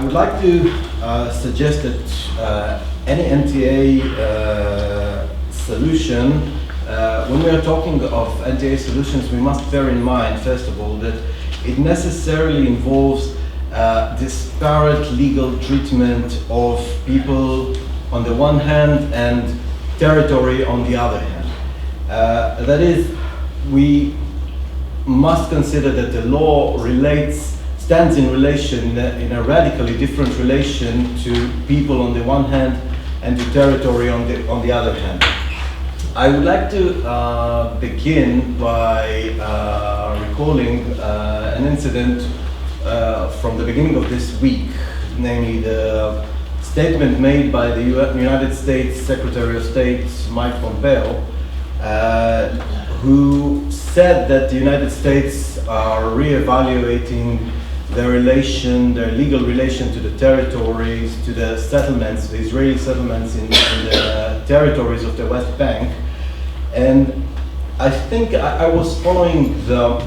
would like to suggest that any NTA solution, when we are talking of NTA solutions, we must bear in mind, first of all, that it necessarily involves disparate legal treatment of people on the one hand and territory on the other hand. That is, we must consider that the law stands in relation, in a radically different relation to people on the one hand and to territory on the other hand. I would like to begin by recalling an incident from the beginning of this week, namely the statement made by the United States Secretary of State Mike Pompeo, who said that the United States are reevaluating their legal relation to the territories, to the settlements, the Israeli settlements in the territories of the West Bank. And I think I was following the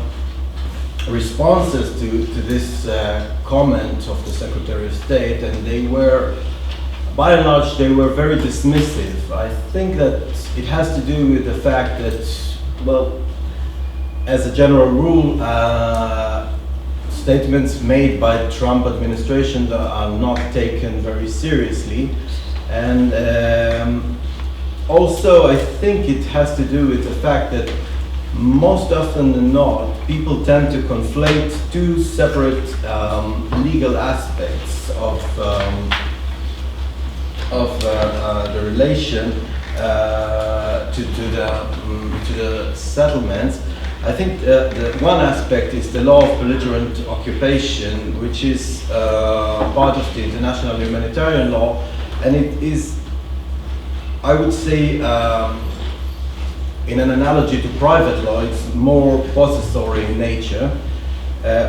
responses to this comment of the Secretary of State, and they were, by and large, they were very dismissive. I think that it has to do with the fact that, well, as a general rule, statements made by the Trump administration are not taken very seriously. And also, I think it has to do with the fact that most often than not, people tend to conflate two separate legal aspects of the relation to the settlements. I think the one aspect is the law of belligerent occupation, which is part of the international humanitarian law, and it is, I would say, in an analogy to private law, it's more possessory in nature,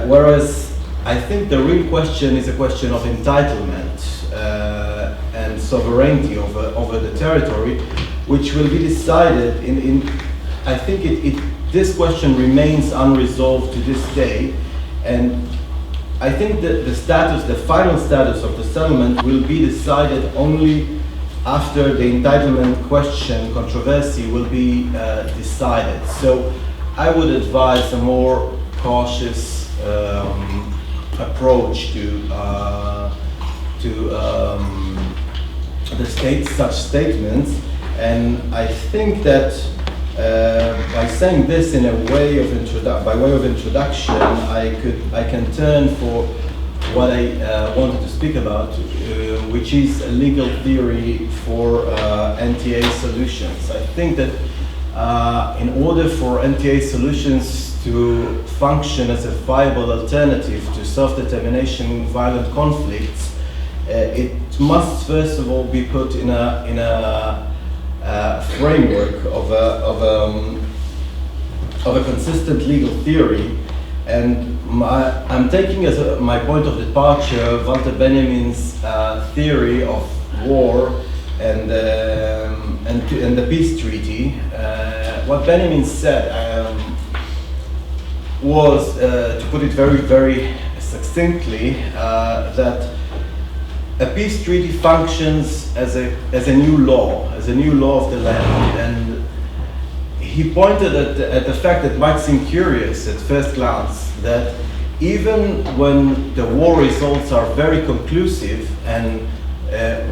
whereas I think the real question is a question of entitlement and sovereignty over the territory, which will be decided I think this question remains unresolved to this day, and I think that the final status of the settlement will be decided only after the entitlement controversy will be decided. So I would advise a more cautious approach to such statements, and I think that by saying this in a way of introduction, I can turn for what I wanted to speak about, which is a legal theory for NTA solutions. I think that in order for NTA solutions to function as a viable alternative to self-determination in violent conflicts, it must first of all be put in a framework of a consistent legal theory, and I'm taking as my point of departure Walter Benjamin's theory of war and the peace treaty. What Benjamin said was, to put it very, very succinctly, that a peace treaty functions as a new law of the land, and he pointed at the fact that might seem curious at first glance, that even when the war results are very conclusive and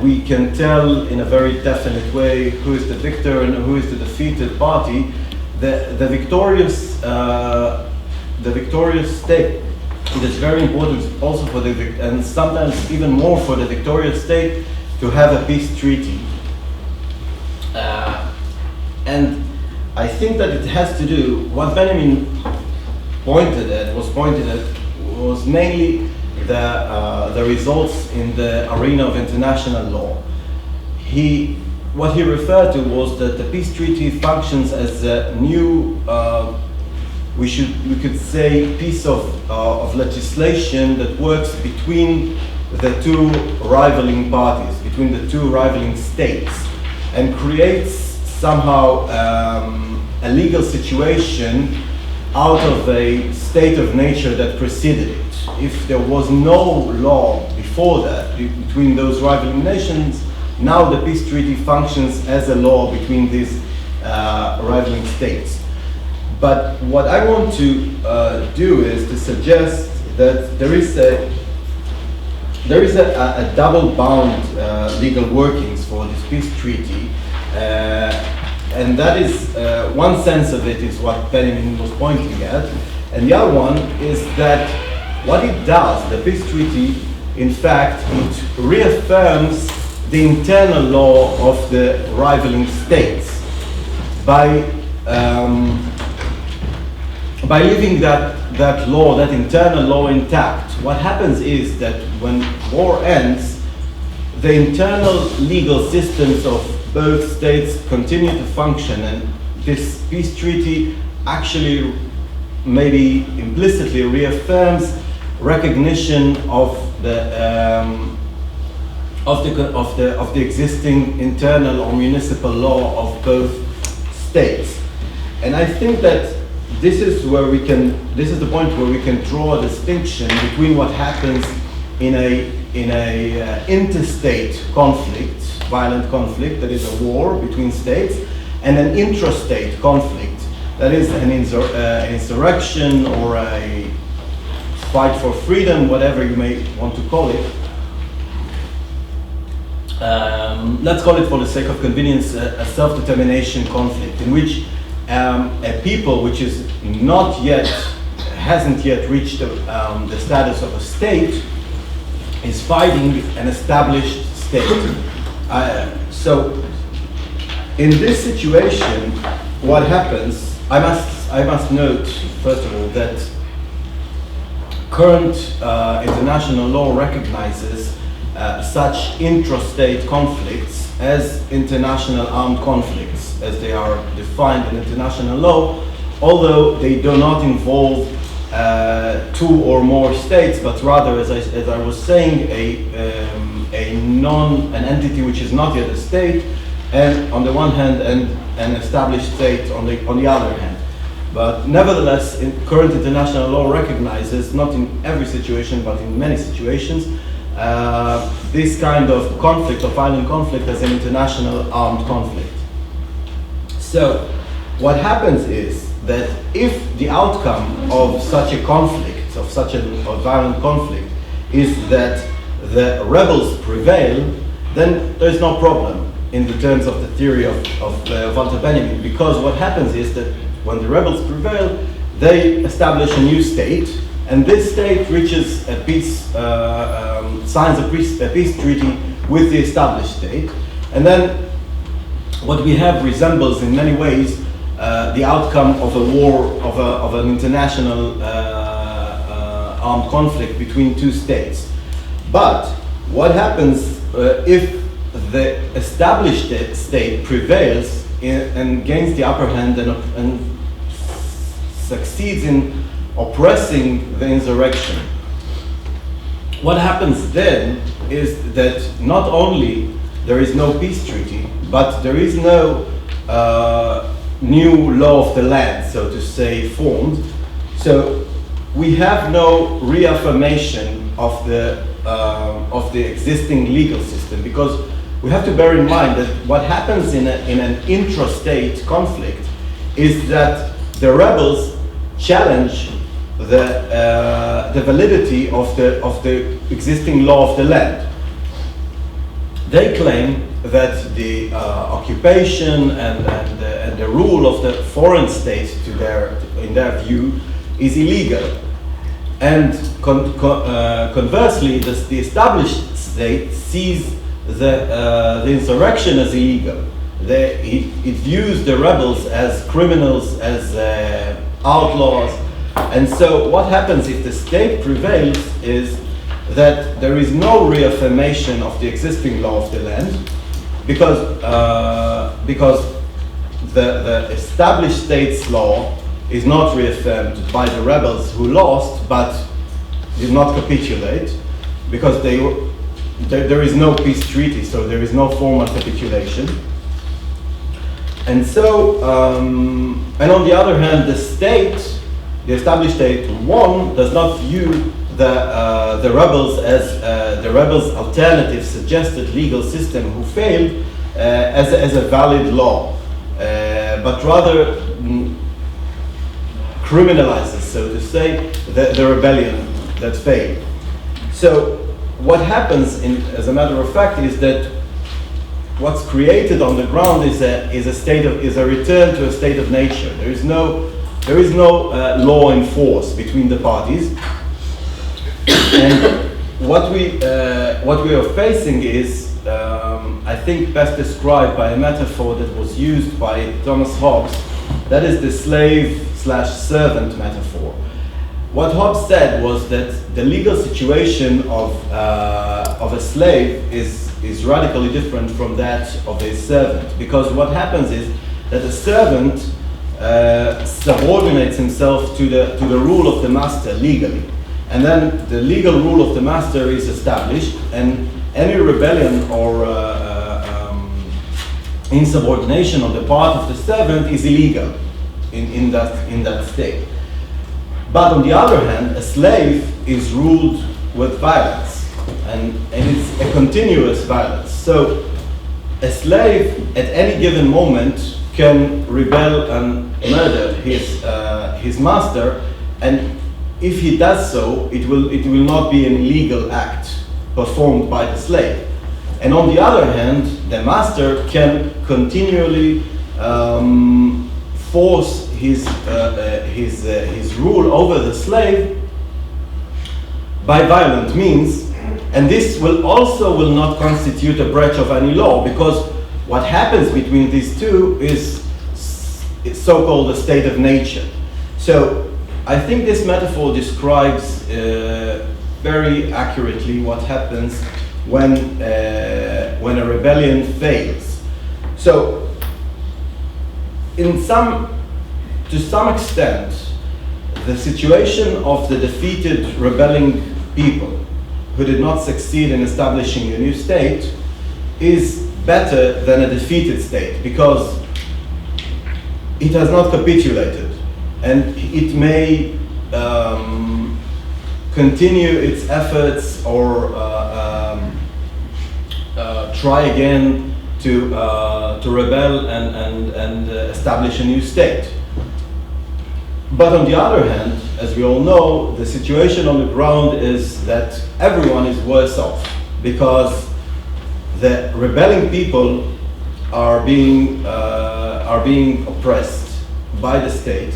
we can tell in a very definite way who is the victor and who is the defeated party, the victorious state, it is very important also for and sometimes even more for the victorious state to have a peace treaty. And I think that it has to do, what Benjamin pointed at was mainly the results in the arena of international law. What he referred to was that the peace treaty functions as a new, we could say, piece of legislation that works between the two rivaling parties, between the two rivaling states, and creates somehow a legal situation out of a state of nature that preceded it. if there was no law before that between those rivaling nations, now the peace treaty functions as a law between these rivaling states. But what I want to do is to suggest that there is a double bound legal workings for this peace treaty, and that is one sense of it is what Benjamin was pointing at, and the other one is that what it does, the peace treaty, in fact, it reaffirms the internal law of the rivaling states by leaving that law, that internal law, intact. What happens is that when war ends, the internal legal systems of both states continue to function, and this peace treaty actually maybe implicitly reaffirms recognition of the existing internal or municipal law of both states. And I think that this is the point where we can draw a distinction between what happens in a interstate conflict, violent conflict, that is a war between states, and an intrastate conflict, that is an insurrection or a fight for freedom, whatever you may want to call it. Let's call it, for the sake of convenience, a self-determination conflict, in which a people which hasn't yet reached the status of a state is fighting an established state. So in this situation, what happens, I must note, first of all, that current international law recognizes such intrastate conflicts as international armed conflicts, as they are defined in international law, although they do not involve two or more states, but rather, as I was saying, an entity which is not yet a state, and on the one hand, and an established state on the other hand. But nevertheless, current international law recognizes, not in every situation, but in many situations, this kind of conflict, of violent conflict, as an international armed conflict. So, what happens is that if the outcome of such a conflict, of such a violent conflict, is that the rebels prevail, then there is no problem in the terms of the theory of Walter Benjamin, because what happens is that when the rebels prevail, they establish a new state, and this state reaches a peace, signs a peace treaty with the established state, and then what we have resembles in many ways the outcome of a war, of an international armed conflict between two states. But what happens if the established state prevails and gains the upper hand and succeeds in oppressing the insurrection? What happens then is that not only there is no peace treaty, but there is no new law of the land, so to say, formed. So we have no reaffirmation of the existing legal system, because we have to bear in mind that what happens in an intrastate conflict is that the rebels challenge the validity of the existing law of the land. They claim that the occupation and the rule of the foreign state, in their view, is illegal. And conversely, the established state sees the insurrection as illegal. It views the rebels as criminals, as outlaws. And so what happens if the state prevails is that there is no reaffirmation of the existing law of the land, because the established state's law is not reaffirmed by the rebels who lost but did not capitulate, because there is no peace treaty, so there is no formal capitulation. And so, and on the other hand, the established state, one, does not view the rebels as the rebels' alternative suggested legal system who failed as a valid law, but rather criminalizes, so to say, the rebellion that failed. So what happens, as a matter of fact, is that what's created on the ground is a return to a state of nature. There is no law in force between the parties, and what we are facing is, I think, best described by a metaphor that was used by Thomas Hobbes. That is the slave/servant metaphor. What Hobbes said was that the legal situation of a slave is radically different from that of a servant, because what happens is that a servant subordinates himself to the rule of the master legally, and then the legal rule of the master is established, and any rebellion or insubordination on the part of the servant is illegal in that state. But on the other hand, a slave is ruled with violence, and it's a continuous violence. So a slave at any given moment can rebel and murder his master, and if he does so, it will not be an illegal act performed by the slave. And on the other hand, the master can continually force his rule over the slave by violent means, and this will not constitute a breach of any law, because what happens between these two is so-called a state of nature. So I think this metaphor describes very accurately what happens when a rebellion fails. So to some extent, the situation of the defeated rebelling people who did not succeed in establishing a new state is better than a defeated state, because it has not capitulated, and it may continue its efforts or try again to rebel and establish a new state. But on the other hand, as we all know, the situation on the ground is that everyone is worse off, because the rebelling people are being oppressed by the state,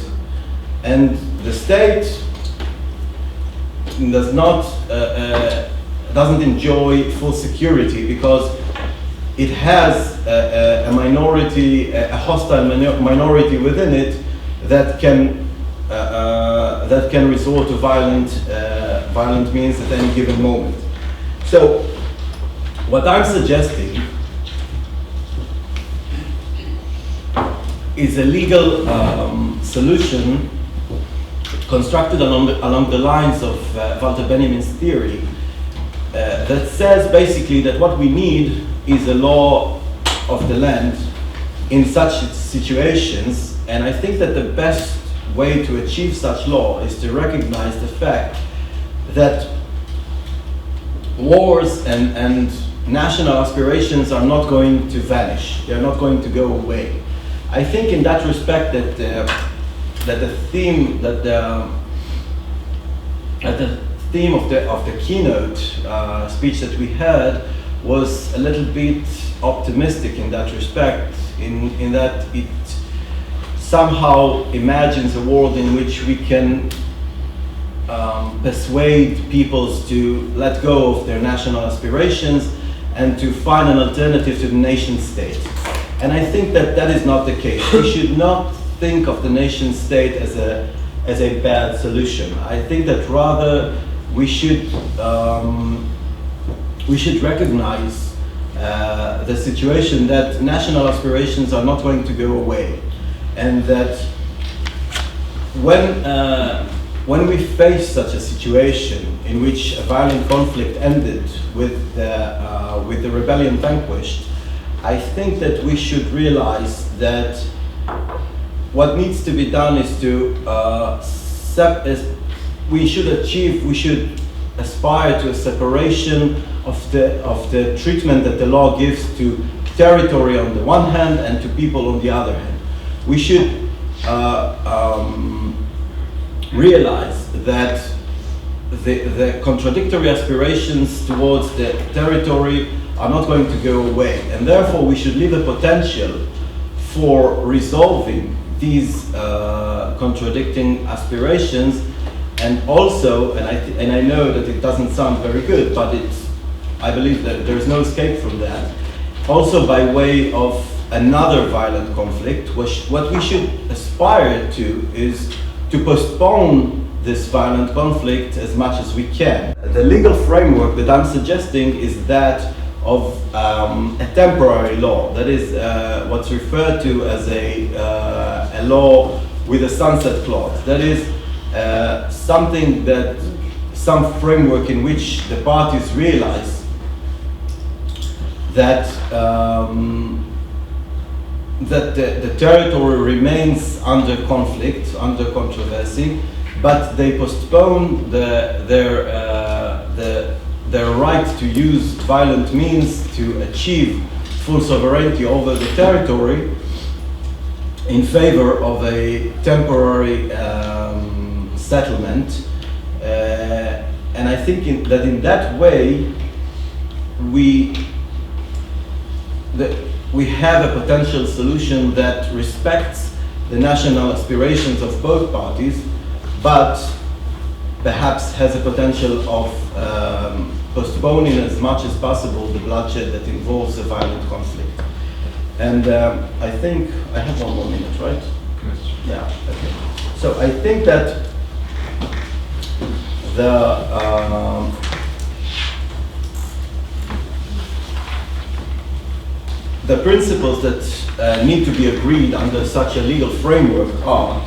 and the state doesn't enjoy full security, because it has a hostile minority within it that can resort to violent means at any given moment. So what I'm suggesting is a legal solution constructed along the lines of Walter Benjamin's theory that says basically that what we need is a law of the land in such situations, and I think that the best way to achieve such law is to recognize the fact that wars and national aspirations are not going to vanish. They are not going to go away. I think in that respect that the theme of the keynote speech that we heard was a little bit optimistic in that respect, in that it somehow imagines a world in which we can persuade peoples to let go of their national aspirations and to find an alternative to the nation state. And I think that that is not the case. We should not think of the nation state as a bad solution. I think that rather we should recognize the situation that national aspirations are not going to go away, and that when we face such a situation in which a violent conflict ended with the rebellion vanquished, I think that we should realize that what needs to be done is we should aspire to a separation of the treatment that the law gives to territory on the one hand and to people on the other hand. We should realize that the contradictory aspirations towards the territory are not going to go away, and therefore we should leave a potential for resolving these contradicting aspirations, and also, and I know that it doesn't sound very good, but I believe that there is no escape from that, also by way of another violent conflict. What we should aspire to is to postpone this violent conflict as much as we can. The legal framework that I'm suggesting is that of a temporary law, that is what's referred to as a law with a sunset clause. That is some framework in which the parties realize that the territory remains under conflict, under controversy, but they postpone their right to use violent means to achieve full sovereignty over the territory in favor of a temporary settlement. And I think that in that way we have a potential solution that respects the national aspirations of both parties, but perhaps has a potential of postponing as much as possible the bloodshed that involves a violent conflict. And I think I have 1 more minute, right? Yes. Yeah, okay. So I think that the principles that need to be agreed under such a legal framework are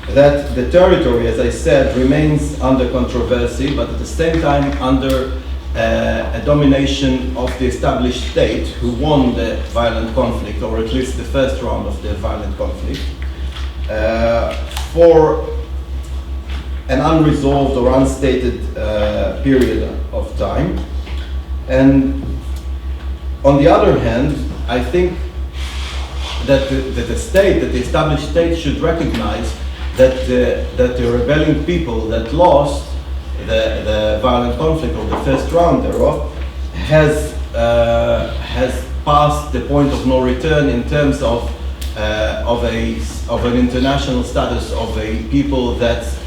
that the territory, as I said, remains under controversy, but at the same time under a domination of the established state who won the violent conflict, or at least the first round of the violent conflict, for an unresolved or unstated period of time. And on the other hand, I think that the state, that the established state should recognize that the rebelling people that lost the violent conflict, or the first round thereof, has passed the point of no return in terms of an international status of a people that's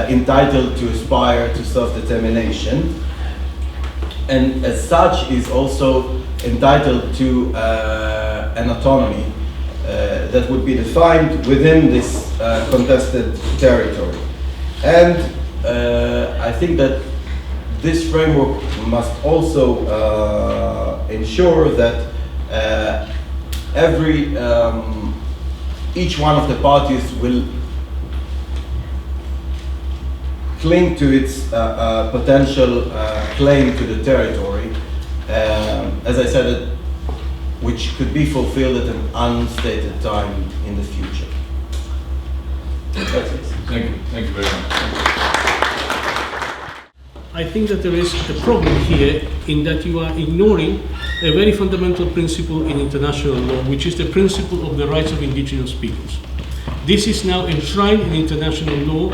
entitled to aspire to self-determination, and as such is also entitled to an autonomy that would be defined within this contested territory. And I think that this framework must also ensure that each one of the parties will cling to its potential claim to the territory, as I said, which could be fulfilled at an unstated time in the future. That's it. Thank you very much. I think that there is a problem here in that you are ignoring a very fundamental principle in international law, which is the principle of the rights of indigenous peoples. This is now enshrined in international law,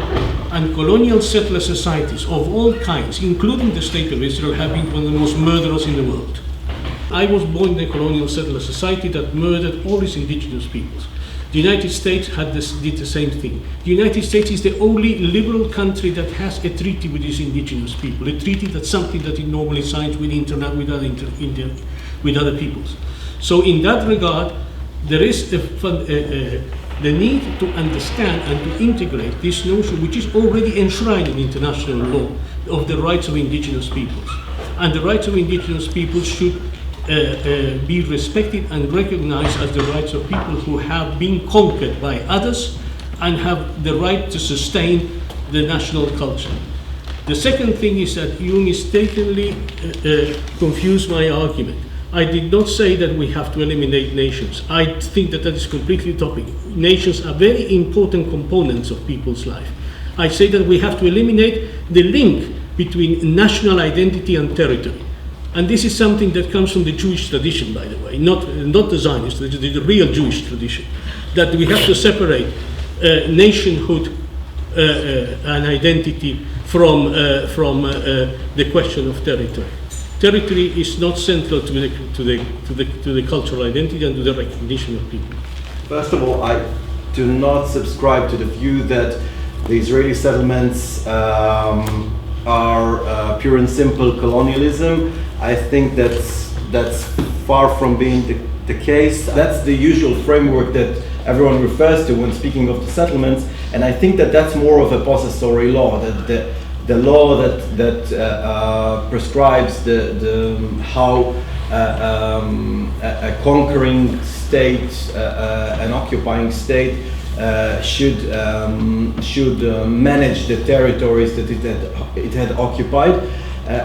and colonial settler societies of all kinds, including the State of Israel, have been one of the most murderous in the world. I was born in a colonial settler society that murdered all its indigenous peoples. The United States did the same thing. The United States is the only liberal country that has a treaty with its indigenous people. A treaty that's something that it normally signs with other peoples. So in that regard, there is the need to understand and to integrate this notion, which is already enshrined in international law, of the rights of indigenous peoples. And the rights of indigenous peoples should be respected and recognized as the rights of people who have been conquered by others and have the right to sustain the national culture. The second thing is that you mistakenly confuse my argument. I did not say that we have to eliminate nations. I think that is completely utopic. Nations are very important components of people's life. I say that we have to eliminate the link between national identity and territory. And this is something that comes from the Jewish tradition, by the way, not the Zionist, the real Jewish tradition, that we have to separate nationhood and identity from the question of territory. Territory is not central to the cultural identity and to the recognition of people. First of all, I do not subscribe to the view that the Israeli settlements are pure and simple colonialism. I think that's far from being the case. That's the usual framework that everyone refers to when speaking of the settlements, and I think that that's more of a possessory law, that the law that prescribes how a conquering state, an occupying state, should manage the territories that it had occupied.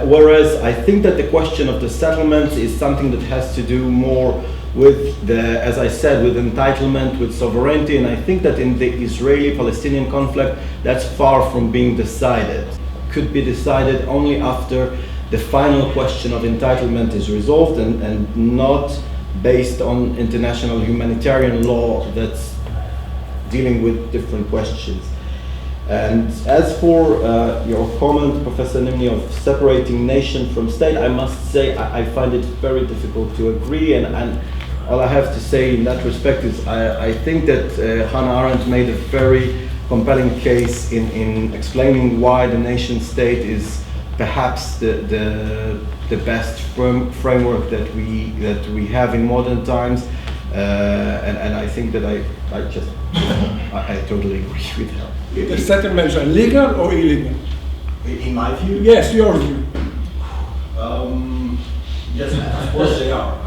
Whereas I think that the question of the settlements is something that has to do more with as I said, with entitlement, with sovereignty, and I think that in the Israeli-Palestinian conflict, that's far from being decided. Could be decided only after the final question of entitlement is resolved and not based on international humanitarian law that's dealing with different questions. And as for your comment, Professor Nimni, of separating nation from state, I must say I find it very difficult to agree, and all I have to say in that respect is I think that Hannah Arendt made a very compelling case in explaining why the nation state is perhaps the best framework that we have in modern times, and I think that I totally agree with her. The settlements are legal or illegal? In my view? Yes, your view. Yes, of course they are.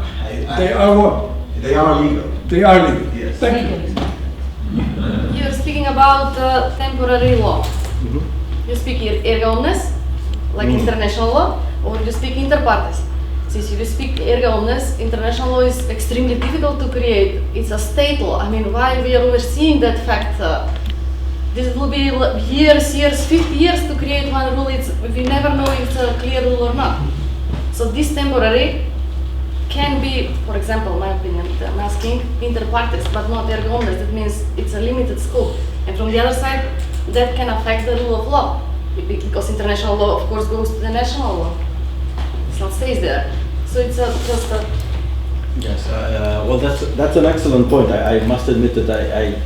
They are what? They are legal. They are legal. Yes. Thank you. You're speaking about temporary law. Mm-hmm. You speak erga omnes, like international law, or you speak inter partes. Since you speak erga omnes, international law is extremely difficult to create. It's a state law. I mean, why we are overseeing that fact? This will be years, 50 years to create one rule. We never know if it's a clear rule or not. So this temporary can be, for example, my opinion, I'm asking inter partes, but not erga omnes. That means it's a limited scope. And from the other side, that can affect the rule of law, because international law, of course, goes to the national law. It not stays there. So it's just a... Yes, well, that's an excellent point. I must admit that I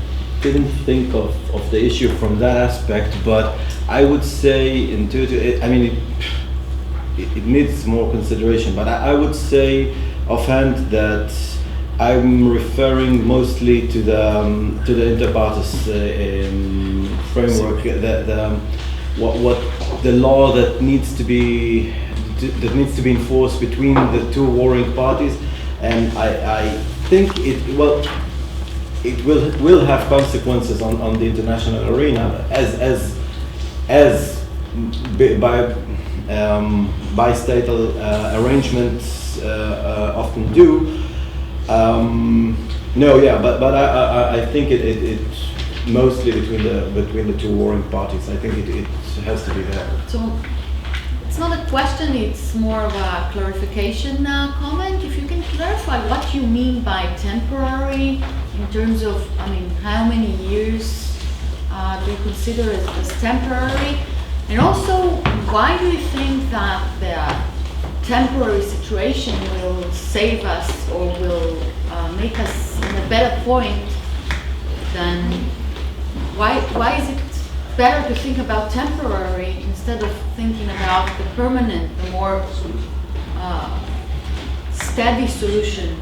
didn't think of the issue from that aspect, but I would say intuitively, I mean, it needs more consideration, but I would say offhand that I'm referring mostly to the inter partes framework, what the law that needs to be enforced between the two warring parties, and I think it will have consequences on the international arena as bi-statal arrangements often do. But I think it mostly between the two warring parties. I think it has to be there. So it's not a question; it's more of a clarification comment. If you can clarify what you mean by temporary, in terms of, I mean, how many years do you consider it as temporary, and also why do you think that the temporary situation will save us or will make us in a better point than why is it better to think about temporary instead of thinking about the permanent, the more steady solution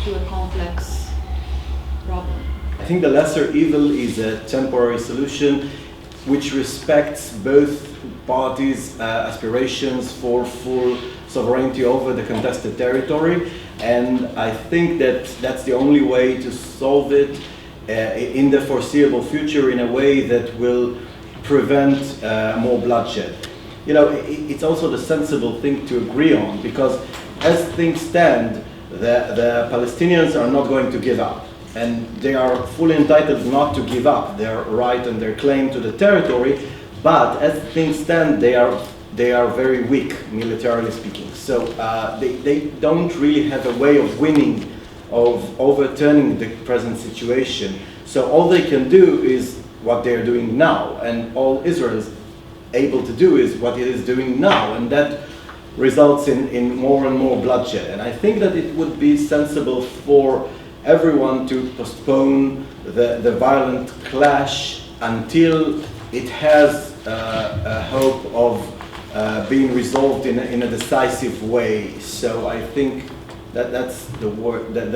to a complex problem? I think the lesser evil is a temporary solution which respects both parties' aspirations for full sovereignty over the contested territory, and I think that that's the only way to solve it in the foreseeable future in a way that will prevent more bloodshed. You know, it's also the sensible thing to agree on, because as things stand, the Palestinians are not going to give up, and they are fully entitled not to give up their right and their claim to the territory, but as things stand, they are they are very weak, militarily speaking. So they don't really have a way of winning, of overturning the present situation. So all they can do is what they're doing now, and all Israel is able to do is what it is doing now, and that results in more and more bloodshed. And I think that it would be sensible for everyone to postpone the violent clash until it has a hope of being resolved in a decisive way. So I think that that's the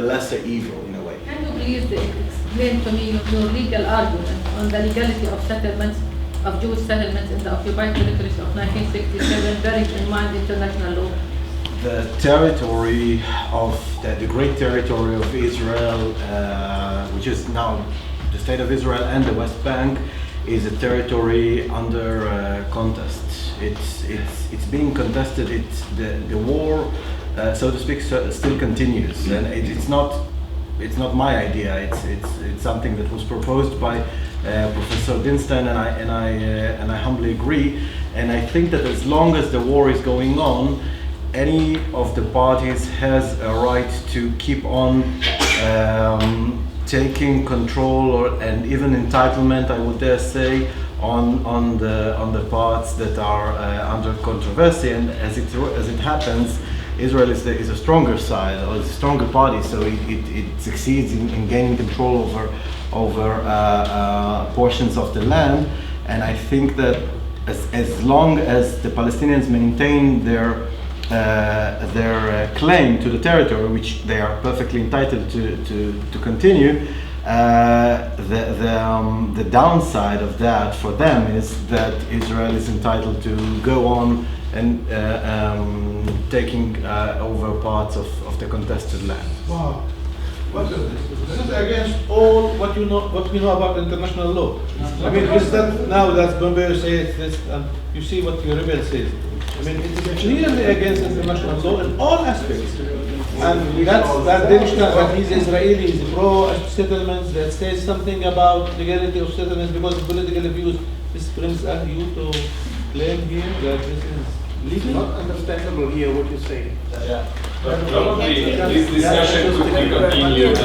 lesser evil in a way. Can you please explain to me your legal argument on the legality of settlements, of Jewish settlements in the occupied territories of 1967, bearing in mind international law? The territory of the great territory of Israel, which is now the state of Israel and the West Bank, is a territory under contest. It's being contested. The war, so to speak, still continues, and it's not my idea. It's something that was proposed by Professor Dinstein, and I humbly agree. And I think that as long as the war is going on, any of the parties has a right to keep on taking control and even entitlement, I would dare say, on the parts that are under controversy. And as it happens, Israel is a stronger side, or is a stronger party, so it succeeds in gaining control over portions of the land. And I think that as long as the Palestinians maintain their claim to the territory, which they are perfectly entitled to continue, the downside of that for them is that Israel is entitled to go on and taking over parts of the contested land. Wow. What is this? This is against all what we know about international law. I mean, is that now that Bombay says this, and you see what your rebel says. I mean, it's clearly against international law in all aspects. And that Dinstein, that he's Israeli, is pro-settlements, that says something about legality of settlements because of political views. This brings you to claim here that this is legal? Not understandable here what you say. Probably this discussion could be continued.